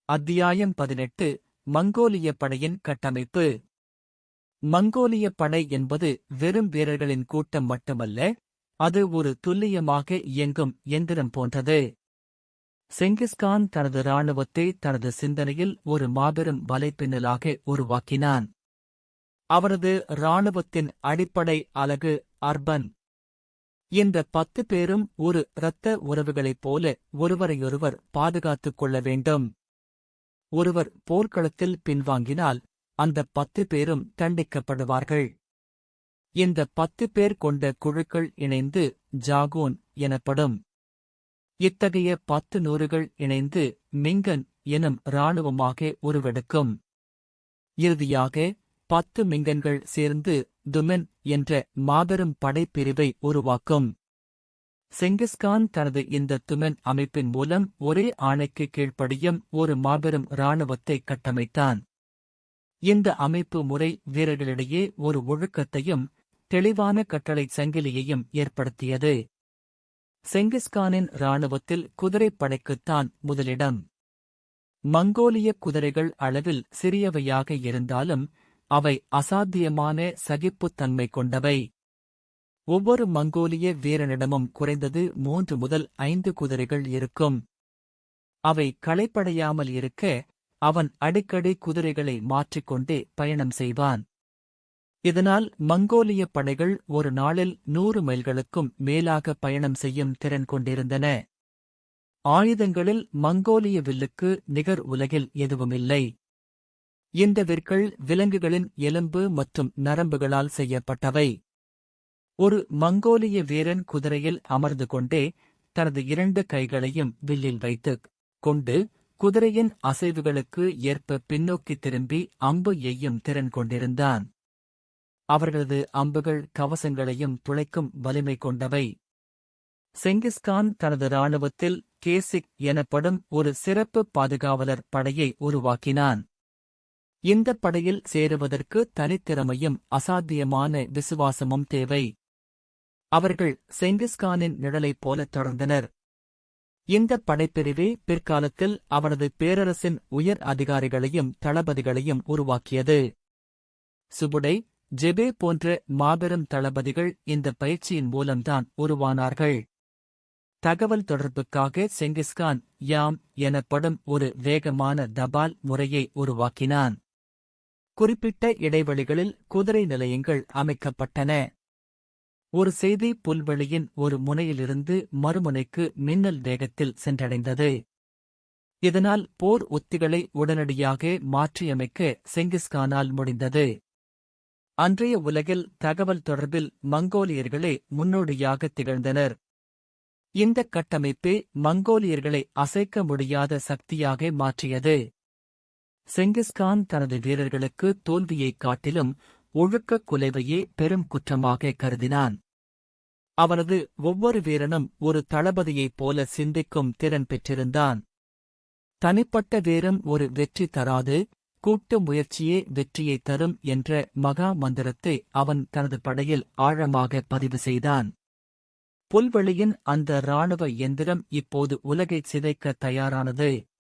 அத்தியாயம் 18 மங்கோலிய படையின் கட்டமைப்பு. மங்கோலிய படை என்பது வெறும் வீரர்களின் கூட்டம் மட்டுமல்ல, அது ஒரு துல்லியமாக இயங்கும் எந்திரம் போன்றது. செங்கிஸ்கான் தனது இராணுவத்தை தனது சிந்தனையில் ஒரு மாபெரும் வலைப்பின்னலாக உருவாக்கினான். அவரது இராணுவத்தின் அடிப்படை அலகு அர்பன். இந்த 10 பேரும் ஒரு இரத்த உறவுகளைப் போல ஒருவரையொருவர் பாதுகாத்துக் கொள்ள வேண்டும். ஒருவர் போர்க்களத்தில் பின்வாங்கினால் அந்த 10 பேரும் தண்டிக்கப்படுவார்கள். இந்த 10 பேர் கொண்ட குழுக்கள் இணைந்து ஜாகூன் எனப்படும். இத்தகைய 10 நூறுகள் இணைந்து மிங்கன் எனும் இராணுவமாக உருவெடுக்கும். இறுதியாக 10 மிங்கன்கள் சேர்ந்து துமென் என்ற மாபெரும் படைப்பிரிவை உருவாக்கும். செங்கிஸ்கான் தனது இந்த துமென் அமைப்பின் மூலம் ஒரே ஆணைக்கு கீழ்ப்படியும் ஒரு மாபெரும் இராணுவத்தை கட்டமைத்தான். இந்த அமைப்பு முறை வீரர்களிடையே ஒரு ஒழுக்கத்தையும் தெளிவான கட்டளை சங்கிலியையும் ஏற்படுத்தியது. செங்கிஸ்கானின் இராணுவத்தில் குதிரைப்படைக்குத்தான் முதலிடம். மங்கோலிய குதிரைகள் அளவில் சிறியவையாக இருந்தாலும் அவை அசாத்தியமான சகிப்புத்தன்மை கொண்டவை. ஒவ்வொரு மங்கோலிய வீரனிடமும் குறைந்தது 3 முதல் 5 குதிரைகள் இருக்கும். அவை களைப்படையாமல் இருக்க அவன் அடிக்கடி குதிரைகளை மாற்றிக்கொண்டே பயணம் செய்வான். இதனால் மங்கோலிய படைகள் ஒரு நாளில் 100 மைல்களுக்கும் மேலாக பயணம் செய்யும் திறன் கொண்டிருந்தன. ஆயுதங்களில் மங்கோலிய வில்லுக்கு நிகர் உலகில் எதுவுமில்லை. இந்த விற்கள் விலங்குகளின் எலும்பு மற்றும் நரம்புகளால் செய்யப்பட்டவை. ஒரு மங்கோலிய வீரன் குதிரையில் அமர்ந்து கொண்டே தனது 2 கைகளையும் வில்லில் வைத்துக் கொண்டு குதிரையின் அசைவுகளுக்கு ஏற்ப பின்னோக்கி திரும்பி அம்பு எய்யும் திறன் கொண்டிருந்தான். அவர்களது அம்புகள் கவசங்களையும் துளைக்கும் வலிமை கொண்டவை. செங்கிஸ்கான் தனது இராணுவத்தில் கேசிக் எனப்படும் ஒரு சிறப்பு பாதுகாவலர் படையை உருவாக்கினான். இந்த படையில் சேருவதற்கு தனித்திறமையும் அசாத்தியமான விசுவாசமும் தேவை. அவர்கள் செங்கிஸ்கானின் நிழலைப் போல தொடர்ந்தனர். இந்த படைப்பிரிவே பிற்காலத்தில் அவரது பேரரசின் உயர் அதிகாரிகளையும் தளபதிகளையும் உருவாக்கியது. சுபுடை, ஜெபே போன்ற மாபெரும் தளபதிகள் இந்த பயிற்சியின் மூலம்தான் உருவானார்கள். தகவல் தொடர்புக்காக செங்கிஸ்கான் யாம் எனப்படும் ஒரு வேகமான தபால் முறையை உருவாக்கினான். குறிப்பிட்ட இடைவெளிகளில் குதிரை நிலையங்கள் அமைக்கப்பட்டன. ஒரு செய்தி புல்வெளியின் ஒரு முனையிலிருந்து மறுமுனைக்கு மின்னல் வேகத்தில் சென்றடைந்தது. இதனால் போர் உத்திகளை உடனடியாக மாற்றியமைக்க செங்கிஸ்கானால் முடிந்தது. அன்றைய உலகில் தகவல் தொடர்பில் மங்கோலியர்களே முன்னோடியாக திகழ்ந்தனர். இந்த கட்டமைப்பே மங்கோலியர்களை அசைக்க முடியாத சக்தியாக மாற்றியது. செங்கிஸ்கான் தனது வீரர்களுக்கு தோல்வியைக் காட்டிலும் ஒழுக்கக் குலைவையே பெரும் குற்றமாக கருதினான். அவனது ஒவ்வொரு வீரனும் ஒரு தளபதியைப் போல சிந்திக்கும் திறன் பெற்றிருந்தான். தனிப்பட்ட வீரம் ஒரு வெற்றி தராது, கூட்டு முயற்சியே வெற்றியைத் தரும் என்ற மகா மந்திரத்தை அவன் தனது படையில் ஆழமாக பதிவு செய்தான். புல்வெளியின் அந்த இராணுவ எந்திரம் இப்போது உலகைச் சிதைக்க தயாரானது.